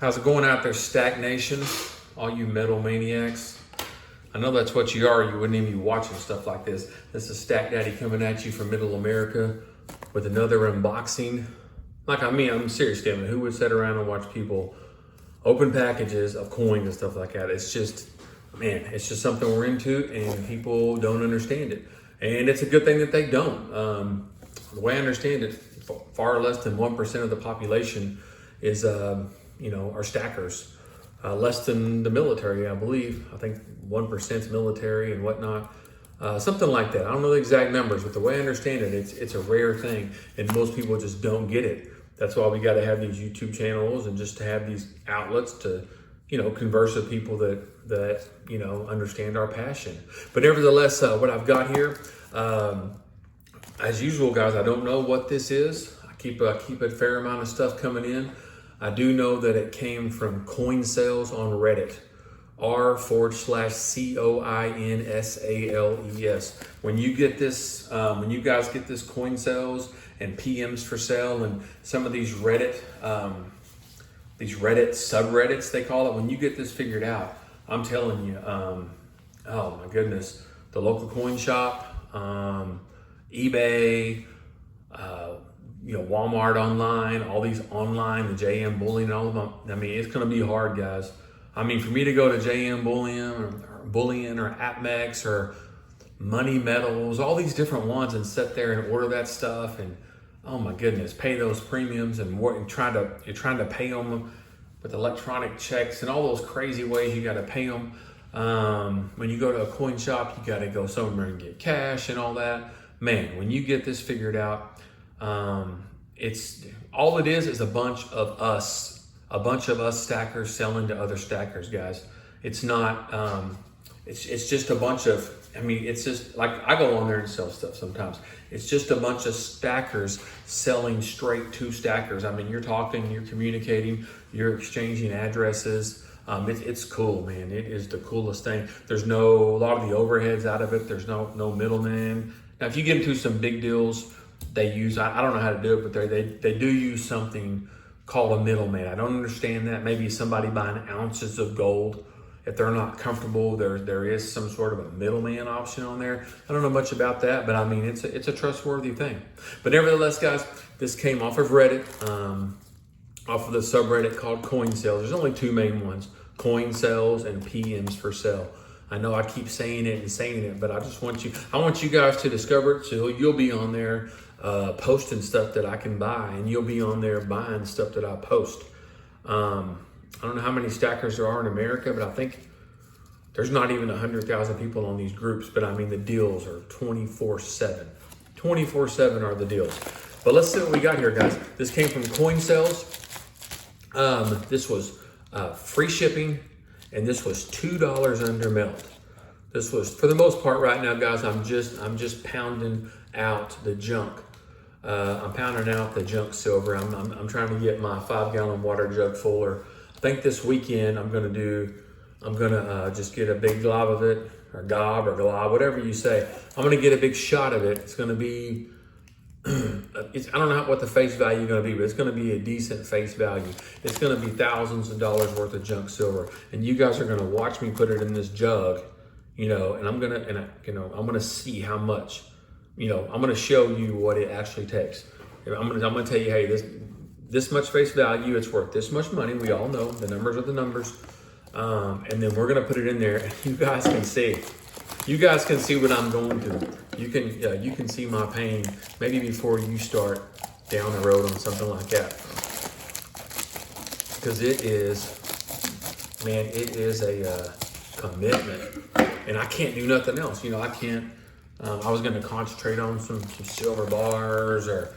How's it going out there, Stack Nation? All you metal maniacs. I know that's what you are. You wouldn't even be watching stuff like this. This is Stack Daddy coming at you from Middle America with another unboxing. I'm serious, Devin. Who would sit around and watch people open packages of coins and stuff like that? It's just something we're into, and people don't understand it. And it's a good thing that they don't. The way I understand it, far less than 1% of the population is, are stackers. Less than the military, I believe. I think 1% is military and whatnot. Something like that. I don't know the exact numbers, but the way I understand it, it's a rare thing, and most people just don't get it. That's why we got to have these YouTube channels and just to have these outlets to, converse with people that understand our passion. But nevertheless, what I've got here, as usual, guys, I don't know what this is. I keep a fair amount of stuff coming in. I do know that it came from CoinSales on Reddit, r/CoinSales. When you get this, when you guys get this CoinSales and PMs for sale and some of these Reddit subreddits, they call it, when you get this figured out, I'm telling you, oh my goodness, the local coin shop, eBay, Walmart online, all these online, the JM Bullion, all of them. It's going to be hard, guys. For me to go to JM Bullion or AppMex or Money Metals, all these different ones, and sit there and order that stuff, and oh my goodness, pay those premiums and you're trying to pay them with electronic checks and all those crazy ways you got to pay them. When you go to a coin shop, you got to go somewhere and get cash and all that. Man, when you get this figured out, it's all it is a bunch of us stackers selling to other stackers, guys. It's not, it's just a bunch of, it's just like I go on there and sell stuff sometimes. It's just a bunch of stackers selling straight to stackers. You're talking, you're communicating, you're exchanging addresses. It's cool, man. It is the coolest thing. There's a lot of the overheads out of it. There's no middleman. Now, if you get into some big deals, they use, I don't know how to do it, but they do use something called a middleman. I don't understand that. Maybe somebody buying ounces of gold. If they're not comfortable, there is some sort of a middleman option on there. I don't know much about that, but it's a trustworthy thing. But nevertheless, guys, this came off of Reddit, off of the subreddit called CoinSales. There's only two main ones, CoinSales and PMs for sale. I know I keep saying it, but I want you guys to discover it, so you'll be on there posting stuff that I can buy, and you'll be on there buying stuff that I post. I don't know how many stackers there are in America, but I think there's not even 100,000 people on these groups, but the deals are 24/7. 24/7 are the deals. But let's see what we got here, guys. This came from CoinSales. This was free shipping, and this was $2 under melt. This was, for the most part right now, guys, I'm just pounding out the junk. I'm pounding out the junk silver. I'm trying to get my 5-gallon water jug fuller. I think this weekend I'm gonna just get a big glob of it, or gob or glob, whatever you say. I'm gonna get a big shot of it. It's gonna be, I don't know what the face value is going to be, but it's going to be a decent face value. It's going to be thousands of dollars worth of junk silver, and you guys are going to watch me put it in this jug, and I'm going to see how much, I'm going to show you what it actually takes. I'm going to tell you, hey, this much face value, it's worth this much money. We all know the numbers are the numbers, and then we're going to put it in there, and you guys can see. You guys can see what I'm going through. You can see my pain maybe before you start down the road on something like that. Because it is a commitment, and I can't do nothing else. I can't. I was going to concentrate on some silver bars or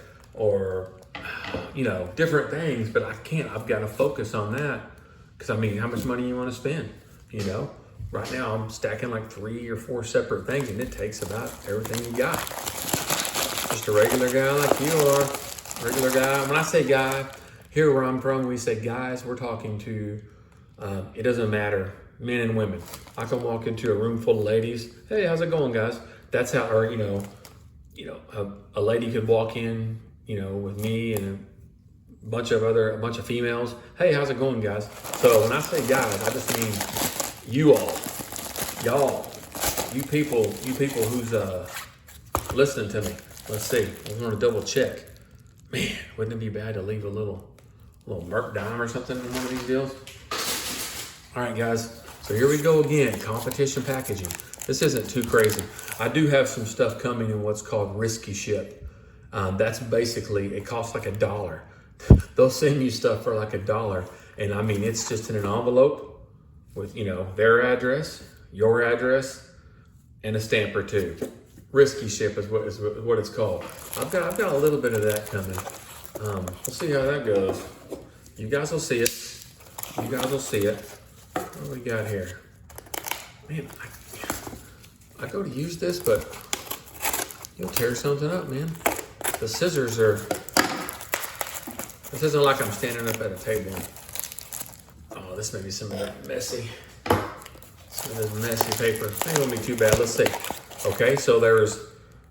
different things, but I can't. I've got to focus on that because how much money you want to spend? Right now, I'm stacking like 3 or 4 separate things, and it takes about everything you got. Just a regular guy like you are. Regular guy. When I say guy, here where I'm from, we say guys. We're talking to, it doesn't matter, men and women. I can walk into a room full of ladies. Hey, how's it going, guys? That's how, or, a lady could walk in, with me and a bunch of females. Hey, how's it going, guys? So when I say guys, I just mean you all, y'all, you people who's listening to me. Let's see. I want to double check. Man, wouldn't it be bad to leave a little merc dime or something in one of these deals? All right, guys. So here we go again. Competition packaging. This isn't too crazy. I do have some stuff coming in what's called risky ship. That's basically, it costs like $1. They'll send you stuff for like $1. And I mean, it's just in an envelope with, you know, their address, your address, and a stamp or two. Risky ship is what it's called. I've got a little bit of that coming. We'll see how that goes. You guys will see it. You guys will see it. What do we got here? Man, I go to use this, but you'll tear something up, man. The scissors are, this isn't like I'm standing up at a table. Oh, this may be some of that messy, some of this messy paper. It won't be too bad. Let's see. Okay, so there's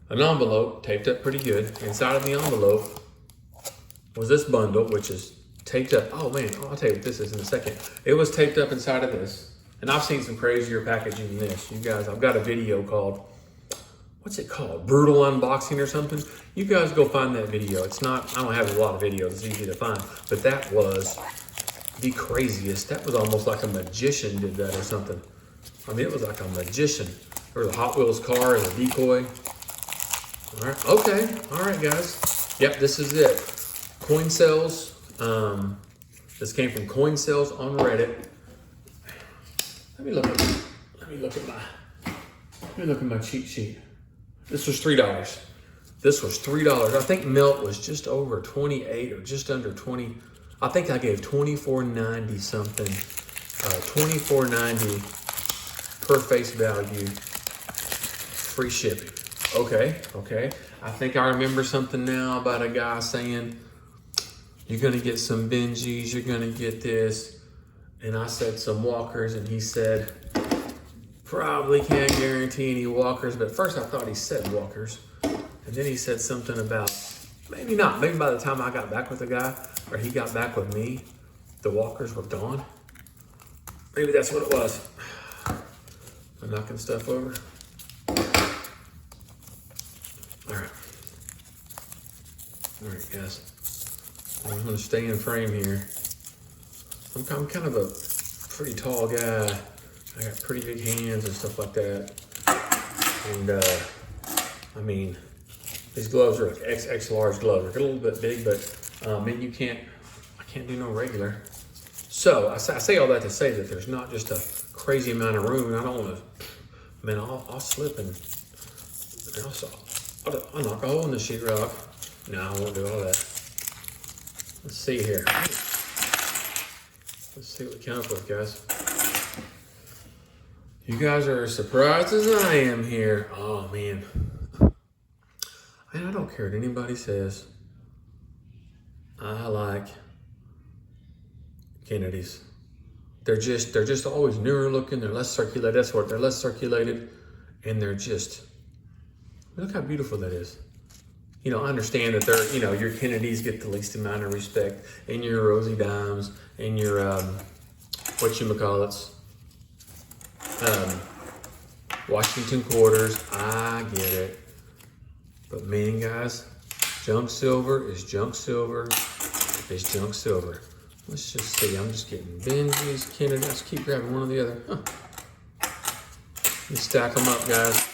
an envelope taped up pretty good. Inside of the envelope was this bundle, which is taped up. Oh man, I'll tell you what this is in a second. It was taped up inside of this. And I've seen some crazier packaging than this. You guys, I've got a video called, what's it called? Brutal Unboxing or something. You guys go find that video. It's not, I don't have a lot of videos, it's easy to find. But that was the craziest. That was almost like a magician did that or something. I mean, it was like a magician. There was a Hot Wheels car and a decoy. All right, okay. All right, guys. Yep, this is it. CoinSales. This came from CoinSales on Reddit. Let me look at my cheat sheet. This was $3. This was $3. I think Melt was just over 28 or just under 20. I think I gave $24.90 something. $24.90 per face value. Free shipping. Okay. I think I remember something now about a guy saying, you're gonna get some Benjis, you're gonna get this. And I said some walkers, and he said, probably can't guarantee any walkers. But first I thought he said walkers. And then he said something about, maybe not. Maybe by the time I got back with the guy, or he got back with me, the walkers were gone. Maybe that's what it was. I'm knocking stuff over. All right, guys. I'm gonna stay in frame here. I'm kind of a pretty tall guy. I got pretty big hands and stuff like that. And I mean, these gloves are like XX large gloves. They're a little bit big, but man, I can't do no regular. So I say all that to say that there's not just a crazy amount of room. And I don't want to, man, I'll slip and I'll knock a hole in the sheetrock. No, I won't do all that. Let's see here. Let's see what we come up with, guys. You guys are as surprised as I am here. Oh, man. Man, I don't care what anybody says. I like Kennedys. They're just always newer looking. They're less circulated. That's what they're less circulated. And they're just, look how beautiful that is. You know, I understand that they're, you know, your Kennedys get the least amount of respect, and your Rosie Dimes, and your, whatchamacallits, Washington Quarters. I get it. But man, guys, junk silver is junk silver is junk silver. Let's just see. I'm just getting Benjis, Kennedy. Let's keep grabbing one or the other. Huh. Let's stack them up, guys.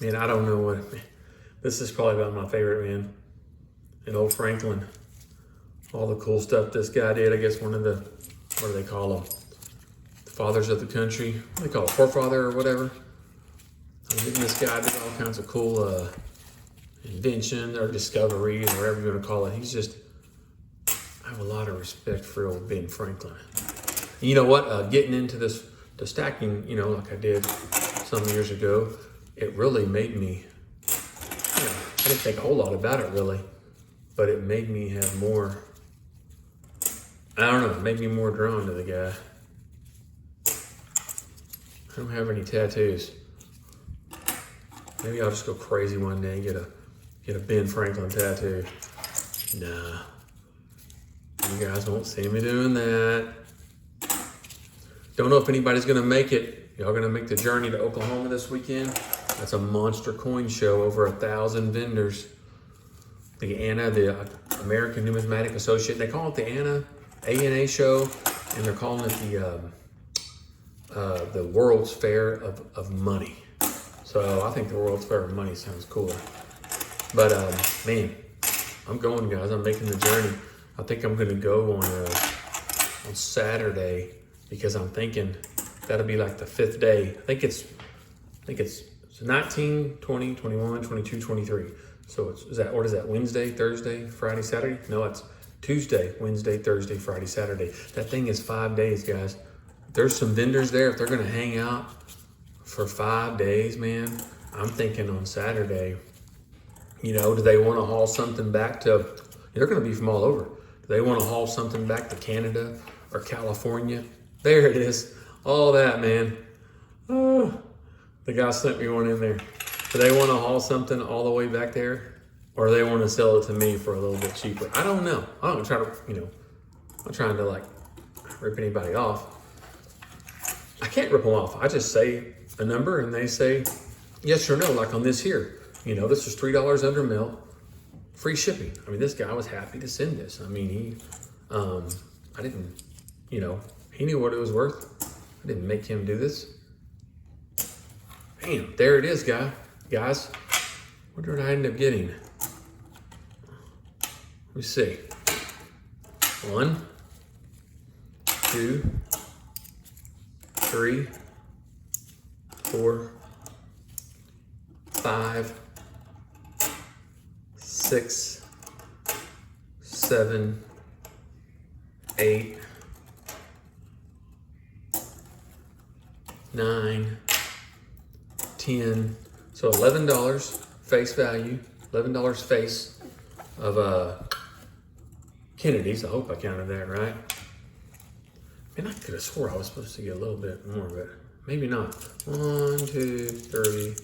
Man, I don't know what. This is probably about my favorite, man. And old Franklin. All the cool stuff this guy did. I guess one of the, what do they call them? The fathers of the country. What do they call it? Forefather or whatever. I mean, this guy did all kinds of cool inventions or discoveries or whatever you want to call it. He's just, I have a lot of respect for old Ben Franklin. And you know what? Getting into this, the stacking, you know, like I did some years ago, it really made me, you know, I didn't think a whole lot about it really, but it made me have more, I don't know, it made me more drawn to the guy. I don't have any tattoos. Maybe I'll just go crazy one day and get a Ben Franklin tattoo. Nah, You guys won't see me doing that. Don't know if anybody's gonna make it. Y'all gonna make the journey to Oklahoma this weekend? That's a monster coin show, over 1,000 vendors. The ANA, the American Numismatic Association, they call it the ANA show, and they're calling it the World's Fair of Money. So I think the World's Fair of Money sounds cooler. But man, I'm going, guys. I'm making the journey. I think I'm gonna go on Saturday, because I'm thinking that'll be like the 5th day. I think it's 19, 20, 21, 22, 23. So is that Wednesday, Thursday, Friday, Saturday? No, it's Tuesday, Wednesday, Thursday, Friday, Saturday. That thing is 5 days, guys. There's some vendors there. If they're gonna hang out for 5 days, man, I'm thinking on Saturday, do they want to haul something back to, they're gonna be from all over. Do they want to haul something back to Canada or California? There it is. All that, man. Oh, the guy sent me one in there. Do they want to haul something all the way back there, or do they want to sell it to me for a little bit cheaper? I don't know. I don't try to, I'm not trying to like rip anybody off. I can't rip them off. I just say a number and they say yes or no, like on this here. This was $3 under melt, free shipping. I mean, this guy was happy to send this. I mean, I didn't, he knew what it was worth. I didn't make him do this. Bam, there it is, guys. What did I end up getting? Let me see. 1, 2, 3, 4, 5, 6, 7, 8, 9, 10. So $11 face value, $11 face of Kennedy's. I hope I counted that right. Man, I could have swore I was supposed to get a little bit more, but maybe not. 1, 2, 3,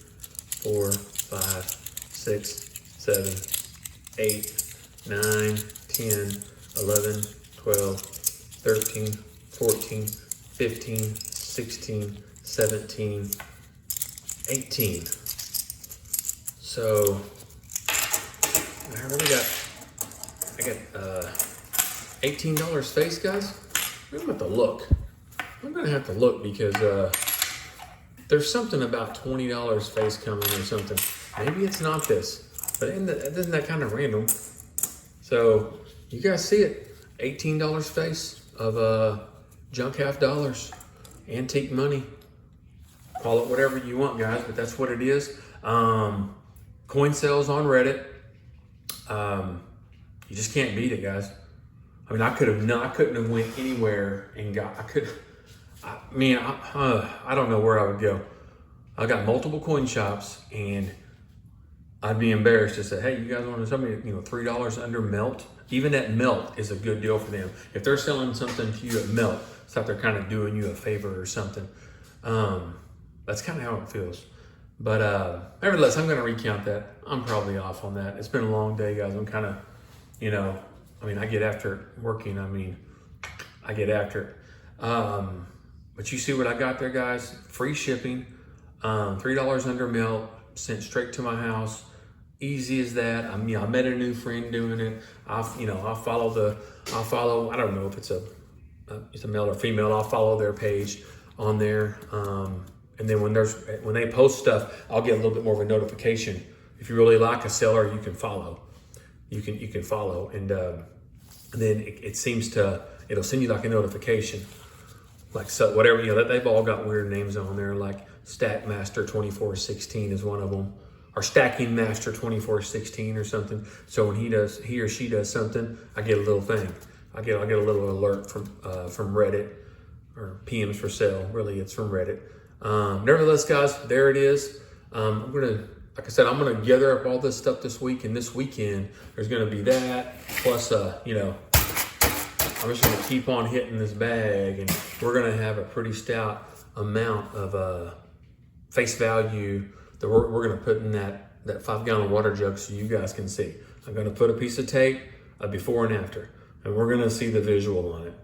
4, 5, 6, 7, 8, 9, 10, 11, 12, 13, 14, 15, 16, 17, 18. So I got $18 face, guys. I'm gonna have to look. I'm gonna have to look because there's something about $20 face coming or something. Maybe it's not this, but isn't that kind of random? So you guys see it? $18 face of junk half dollars, antique money. Call it whatever you want, guys, but that's what it is. CoinSales on Reddit. You just can't beat it, guys. I mean, I couldn't have went anywhere and I don't know where I would go. I got multiple coin shops, and I'd be embarrassed to say, hey, you guys want to sell me, $3 under melt? Even at melt is a good deal for them. If they're selling something to you at melt, it's like they're kind of doing you a favor or something. That's kind of how it feels. But nevertheless, I'm going to recount that. I'm probably off on that. It's been a long day, guys. I'm kind of, I get after it working. I get after it. But you see what I got there, guys? Free shipping, $3 under melt, sent straight to my house. Easy as that. I met a new friend doing it. I'll follow. I don't know if it's a male or female. I'll follow their page on there. And then when they post stuff, I'll get a little bit more of a notification. If you really like a seller, you can follow. You can follow, and then it seems it'll send you like a notification, like so whatever they've all got weird names on there, like Stack Master 2416 is one of them, or Stacking Master 2416 or something. So when he or she does something, I get a little thing. I get a little alert from Reddit, or PMs for sale. Really, it's from Reddit. Nevertheless, guys, there it is. I'm gonna gather up all this stuff this week, and this weekend there's gonna be that. Plus, I'm just gonna keep on hitting this bag, and we're gonna have a pretty stout amount of face value that we're gonna put in that 5-gallon water jug so you guys can see. I'm gonna put a piece of tape, a before and after. and we're gonna see the visual on it.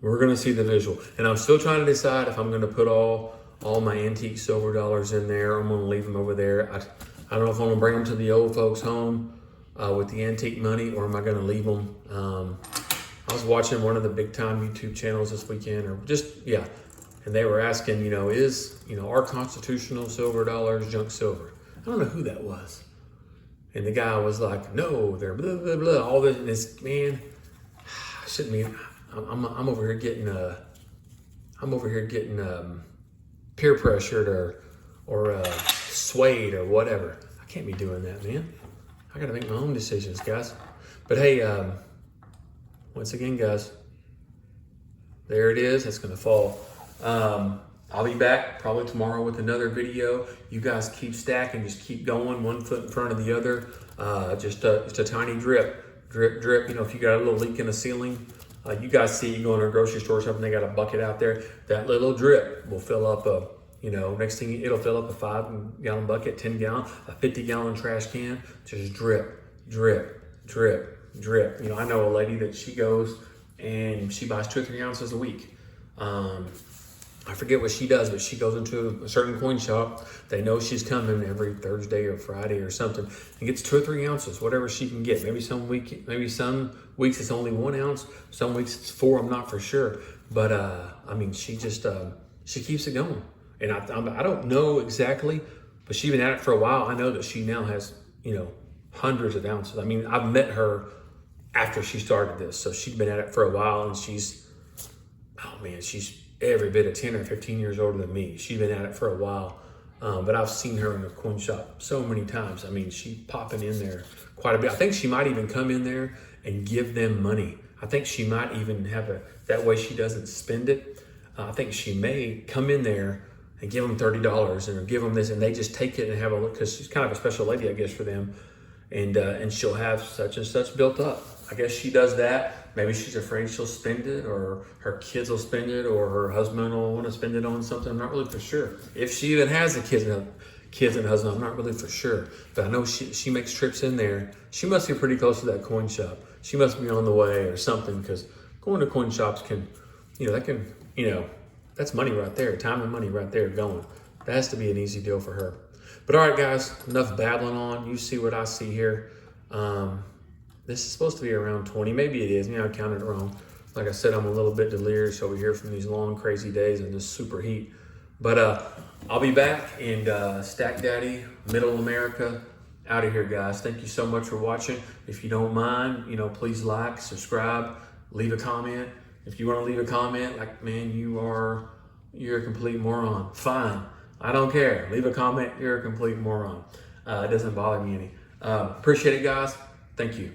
We're gonna see the visual, and I'm still trying to decide if I'm gonna put all my antique silver dollars in there. Or I'm gonna leave them over there. I don't know if I'm gonna bring them to the old folks' home with the antique money, or am I gonna leave them? I was watching one of the big time YouTube channels this weekend, or and they were asking, is our constitutional silver dollars junk silver? I don't know who that was. And the guy was like, no, they're blah, blah, blah, all this. And this, man, I shouldn't be, I'm over here getting, peer pressured or swayed or whatever. I can't be doing that, man. I got to make my own decisions, guys. But hey, once again, guys, there it is. It's going to fall. I'll be back probably tomorrow with another video. You guys keep stacking, just keep going, one foot in front of the other. Just a tiny drip. If you got a little leak in the ceiling, you guys see, you go in a grocery store or something, they got a bucket out there. That little drip will fill up next thing, it'll fill up a 5-gallon bucket, 10-gallon, a 50-gallon trash can. Just drip, drip, drip, drip. I know a lady that she goes and she buys 2 or 3 ounces a week. I forget what she does, but she goes into a certain coin shop. They know she's coming every Thursday or Friday or something, and gets 2 or 3 ounces, whatever she can get. Maybe some weeks it's only 1 ounce, some weeks it's 4. I'm not for sure, but she just she keeps it going. And I don't know exactly, but she's been at it for a while. I know that she now has hundreds of ounces. I've met her after she started this, so she's been at it for a while, and she's every bit of 10 or 15 years older than me. She's been at it for a while, but I've seen her in the coin shop so many times. She's popping in there quite a bit. I think she might even come in there and give them money. I think she might even have that way she doesn't spend it. I think she may come in there and give them $30 and give them this, and they just take it and have a look, because she's kind of a special lady, I guess, for them. And she'll have such and such built up. I guess she does that. Maybe she's afraid she'll spend it, or her kids will spend it, or her husband will want to spend it on something. I'm not really for sure. If she even has a kids and husband, I'm not really for sure. But I know she makes trips in there. She must be pretty close to that coin shop. She must be on the way or something, because going to coin shops that's money right there. Time and money right there going. That has to be an easy deal for her. But all right, guys, enough babbling on. You see what I see here. This is supposed to be around 20. Maybe it is. I counted it wrong. Like I said, I'm a little bit delirious over here from these long, crazy days and this super heat. But I'll be back, and Stack Daddy, Middle America, out of here, guys. Thank you so much for watching. If you don't mind, please like, subscribe, leave a comment. If you want to leave a comment like, man, you're a complete moron, fine. I don't care. Leave a comment. You're a complete moron. It doesn't bother me any. Appreciate it, guys. Thank you.